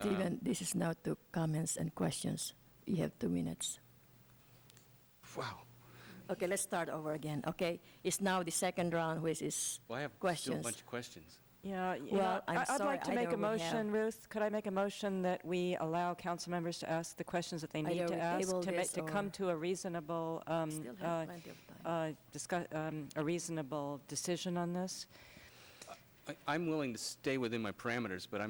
Stephen, this is now to comments and questions. You have 2 minutes. Wow. Okay, let's start over again. Okay, it's now the second round, which is Well, I have questions. still a bunch of questions. Yeah, Well, I'm I'd sorry, like to make either a we motion, have- Ruth. Could I make a motion that we allow council members to ask the questions that they need Either to we ask table to this to come or- to a reasonable, Still have plenty of time. a reasonable decision on this? I'm willing to stay within my parameters, but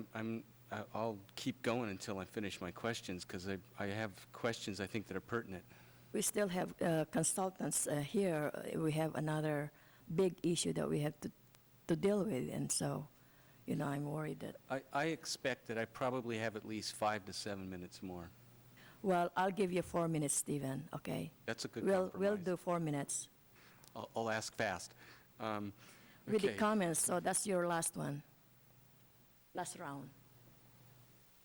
I'll keep going until I finish my questions, because I have questions I think that are pertinent. We still have consultants here. We have another big issue that we have to deal with, and so, I'm worried that. I expect that I probably have at least 5 to 7 minutes more. Well, I'll give you 4 minutes, Stephen. Okay. That's a good We'll compromise. do 4 minutes I'll ask fast. with the Okay. comments. So that's your last one. Last round.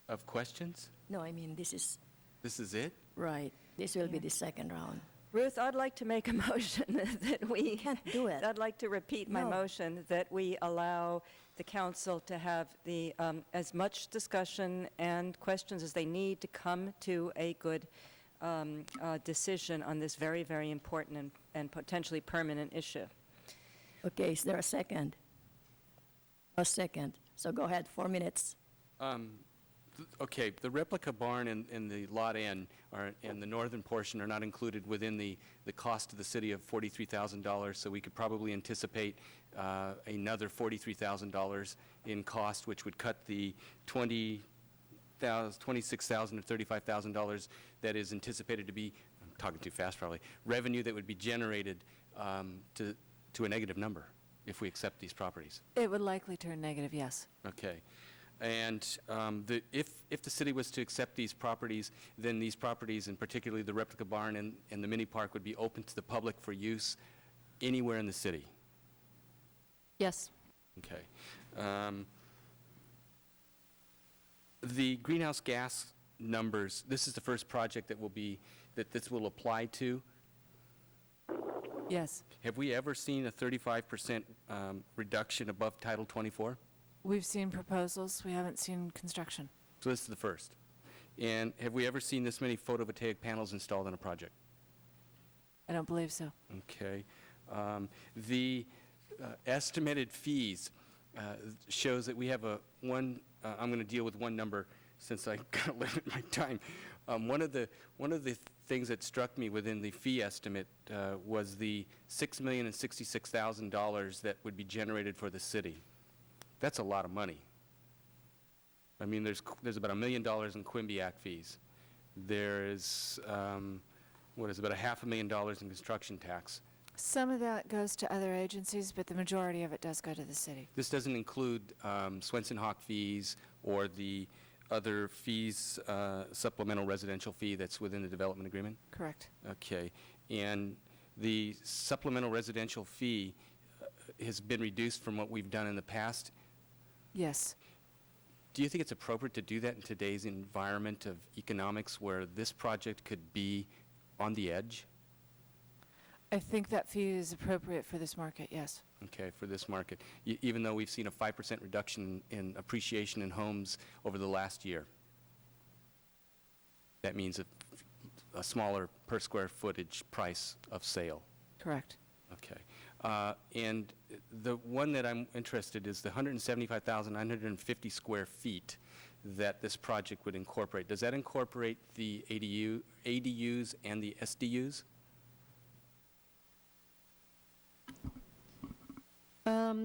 Of questions? No, I mean this is This is it? right. This will be the second round. Ruth, I'd like to make a motion that we... Can't do it. I'd like to repeat my No. motion that we allow the council to have as much discussion and questions as they need to come to a good decision on this very, very important and potentially permanent issue. Okay, is there a second? A second. So go ahead, 4 minutes. Okay, the replica barn and the Lot N and the northern portion are not included within the cost to the city of $43,000, so we could probably anticipate another $43,000 in cost, which would cut the $26,000 or $35,000 that is anticipated to be, I'm talking too fast probably, revenue that would be generated to a negative number if we accept these properties. It would likely turn negative, yes. Okay. And if the city was to accept these properties, then these properties, and particularly the replica barn and the mini park, would be open to the public for use anywhere in the city. Yes. Okay. The greenhouse gas numbers, this is the first project that this will apply to. Yes. Have we ever seen a 35% reduction above Title 24? We've seen proposals. We haven't seen construction. So this is the first. And have we ever seen this many photovoltaic panels installed on a project? I don't believe so. Okay. The estimated fees shows that we have I'm going to deal with one number since I got to limit my time. One of the things that struck me within the fee estimate was the $6,066,000 that would be generated for the city. That's a lot of money. I mean, there's about $1 million in Quimby Act fees. There is, about $500,000 in construction tax. Some of that goes to other agencies, but the majority of it does go to the city. This doesn't include Swenson Hawk fees or the other fees, supplemental residential fee that's within the development agreement? Correct. Okay. And the supplemental residential fee has been reduced from what we've done in the past. Yes. Do you think it's appropriate to do that in today's environment of economics where this project could be on the edge? I think that fee is appropriate for this market, yes. Okay, for this market, even though we've seen a 5% reduction in appreciation in homes over the last year. That means a smaller per square footage price of sale. Correct. Okay. And the one that I'm interested is the 175,950 square feet that this project would incorporate. Does that incorporate the ADUs and the SDUs?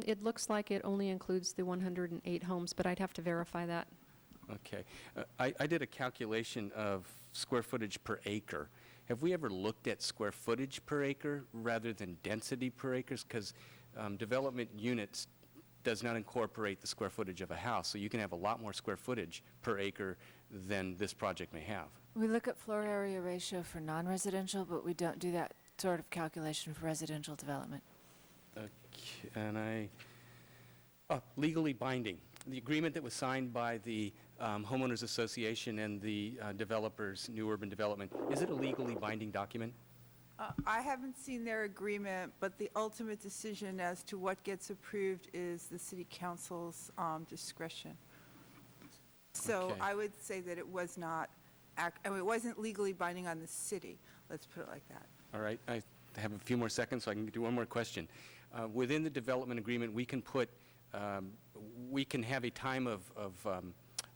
It looks like it only includes the 108 homes, but I'd have to verify that. Okay. I did a calculation of square footage per acre. Have we ever looked at square footage per acre rather than density per acres? Because development units does not incorporate the square footage of a house, so you can have a lot more square footage per acre than this project may have. We look at floor area ratio for non-residential, but we don't do that sort of calculation for residential development. Okay, legally binding. The agreement that was signed by the Homeowners Association and the developers, New Urban Development, is it a legally binding document? I haven't seen their agreement, but the ultimate decision as to what gets approved is the city council's discretion. So Okay. I would say that it was not, it wasn't legally binding on the city. Let's put it like that. All right, I have a few more seconds, so I can do one more question. Within the development agreement, we can put, we can have a time of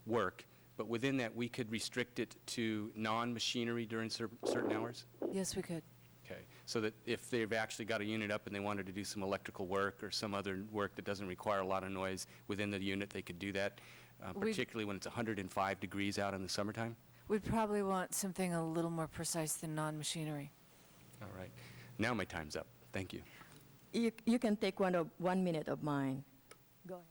work, but within that, we could restrict it to non-machinery during certain hours? Yes, we could. Okay, so that if they've actually got a unit up and they wanted to do some electrical work or some other work that doesn't require a lot of noise within the unit, they could do that, particularly when it's 105 degrees out in the summertime? We'd probably want something a little more precise than non-machinery. All right. Now my time's up. Thank you. You can take 1 minute of mine. Go ahead.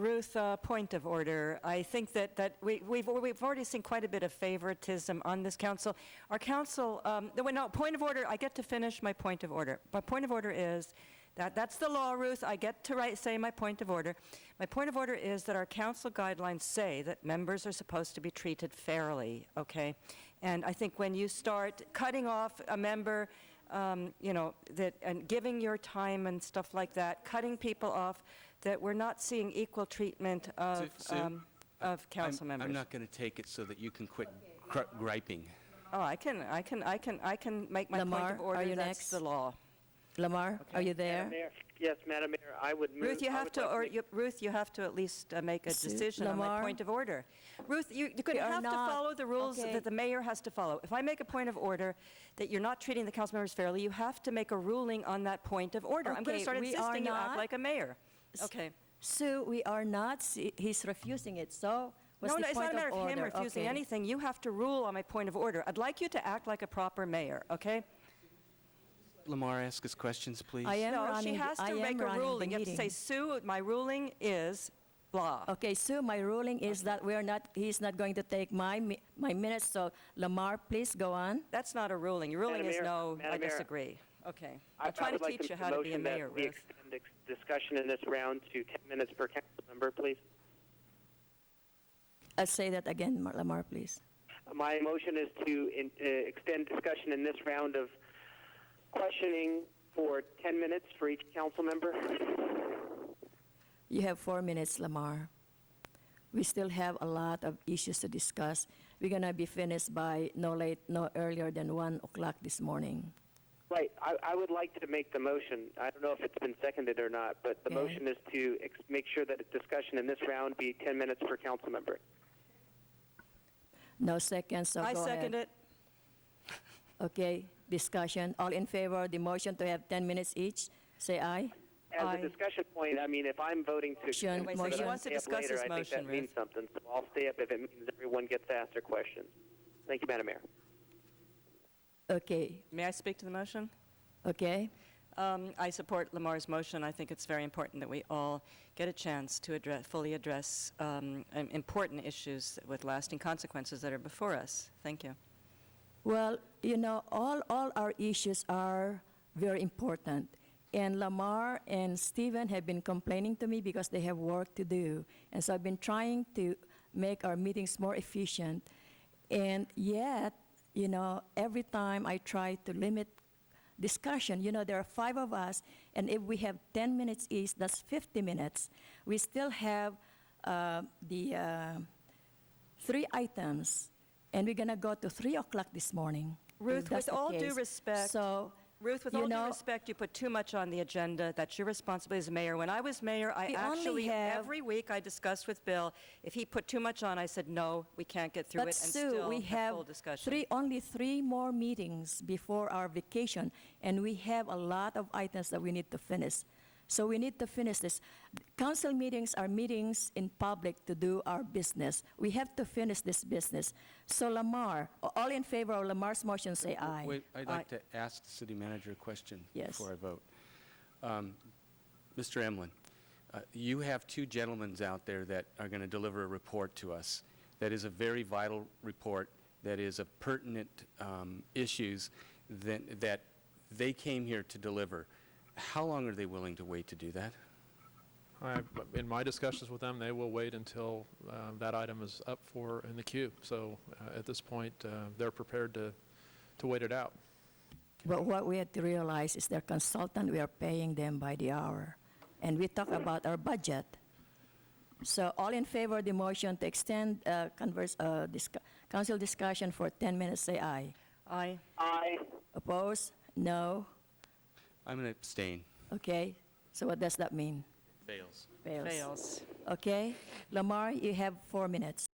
Ruth, point of order. I think that we've already seen quite a bit of favoritism on this council. Our council, no, point of order, I get to finish my point of order. My point of order is that's the law, Ruth. I get to say my point of order. My point of order is that our council guidelines say that members are supposed to be treated fairly, okay? And I think when you start cutting off a member, you know, and giving your time and stuff like that, cutting people off, that we're not seeing equal treatment of Sue, council members. I'm not going to take it so that you can quit griping. Oh, I can make my point Lamar, of order. are you That's next? the law. Lamar, are you there? Madam Mayor, yes, Madam Mayor, I would move. Ruth, you I have would to, like or make- Ruth, you have to at least make a Sue, decision on my Lamar? point of order. Ruth, you're going We to are have to not- follow the rules okay. that the mayor has to follow. If I make a point of order that you're not treating the council members fairly, you have to make a ruling on that point of order. I'm going to Okay, start we are insisting you act not- like a mayor. Okay. Sue, we are not, he's refusing it, so what's No, the no, it's point not a matter of him order? refusing Okay. anything. You have to rule on my point of order. I'd like you to act like a proper mayor, okay? Lamar, ask us questions, please. I am No, she running, has I to am make a running the ruling. You have to say, meeting. Sue, my ruling is blah. Okay, Sue, my ruling is that he's not going to take my minutes, so Lamar, please go on. That's not a ruling. Your ruling Madam is Mayor, no, I Madam Mayor. disagree. Okay. I I'm trying would to like teach you make how to be a motion that mayor, we Ruth. extend discussion in this round to 10 minutes per council member, please. I'll say that again, Lamar, please. My motion is to extend discussion in this round of questioning for 10 minutes for each council member. You have 4 minutes, Lamar. We still have a lot of issues to discuss. We're gonna be finished by no earlier than 1 o'clock this morning. Right. I would like to make the motion. I don't know if it's been seconded or not, but the Okay. motion is to make sure that discussion in this round be 10 minutes per council member. No seconds, so I go ahead. second it. Okay, discussion. All in favor of the motion to have 10 minutes each, say aye. As Aye. a discussion point, I mean, if I'm voting to Motion, Wait a second, he motion. wants to stay up discuss later, his I think motion, that means Ruth. something. So I'll stay up if it means everyone gets to ask their questions. Thank you, Madam Mayor. Okay, May I speak to the motion? okay. I support Lamar's motion. I think it's very important that we all get a chance to fully address important issues with lasting consequences that are before us. Thank you. Well, you know, all our issues are very important. And Lamar and Stephen have been complaining to me because they have work to do. And so I've been trying to make our meetings more efficient. And yet, you know, every time I try to limit discussion, you know, there are 5 of us, and if we have 10 minutes each, that's 50 minutes. We still have the 3 items, and we're going to go to 3 o'clock this morning. if Ruth, that's with the all due case. respect, So, Ruth, with you all due know- respect, you put too much on the agenda. That's your responsibility as mayor. When I was mayor, I We only actually, have- every week I discussed with Bill. If he put too much on, I said, no, we can't get through but it and Sue, still we have have full discussion. only 3 more meetings before our vacation, and we have a lot of items that we need to finish. So we need to finish this. Council meetings are meetings in public to do our business. We have to finish this business. So Lamar, all in favor of Lamar's motion, say aye. Wait, I'd like to ask the city manager a question Yes. before I vote. Mr. Emlin, you have 2 gentlemen out there that are going to deliver a report to us. That is a very vital report, that is of pertinent issues that they came here to deliver. How long are they willing to wait to do that? In my discussions with them, they will wait until that item is up in the queue. So at this point, they're prepared to wait it out. But what we have to realize is their consultant, we are paying them by the hour. And we talk about our budget. So all in favor of the motion to extend council discussion for 10 minutes, say aye. Aye. Aye. Oppose? No? I'm going to abstain. Okay, so what does that mean? Fails. Fails. Fails. Okay, Lamar, you have 4 minutes.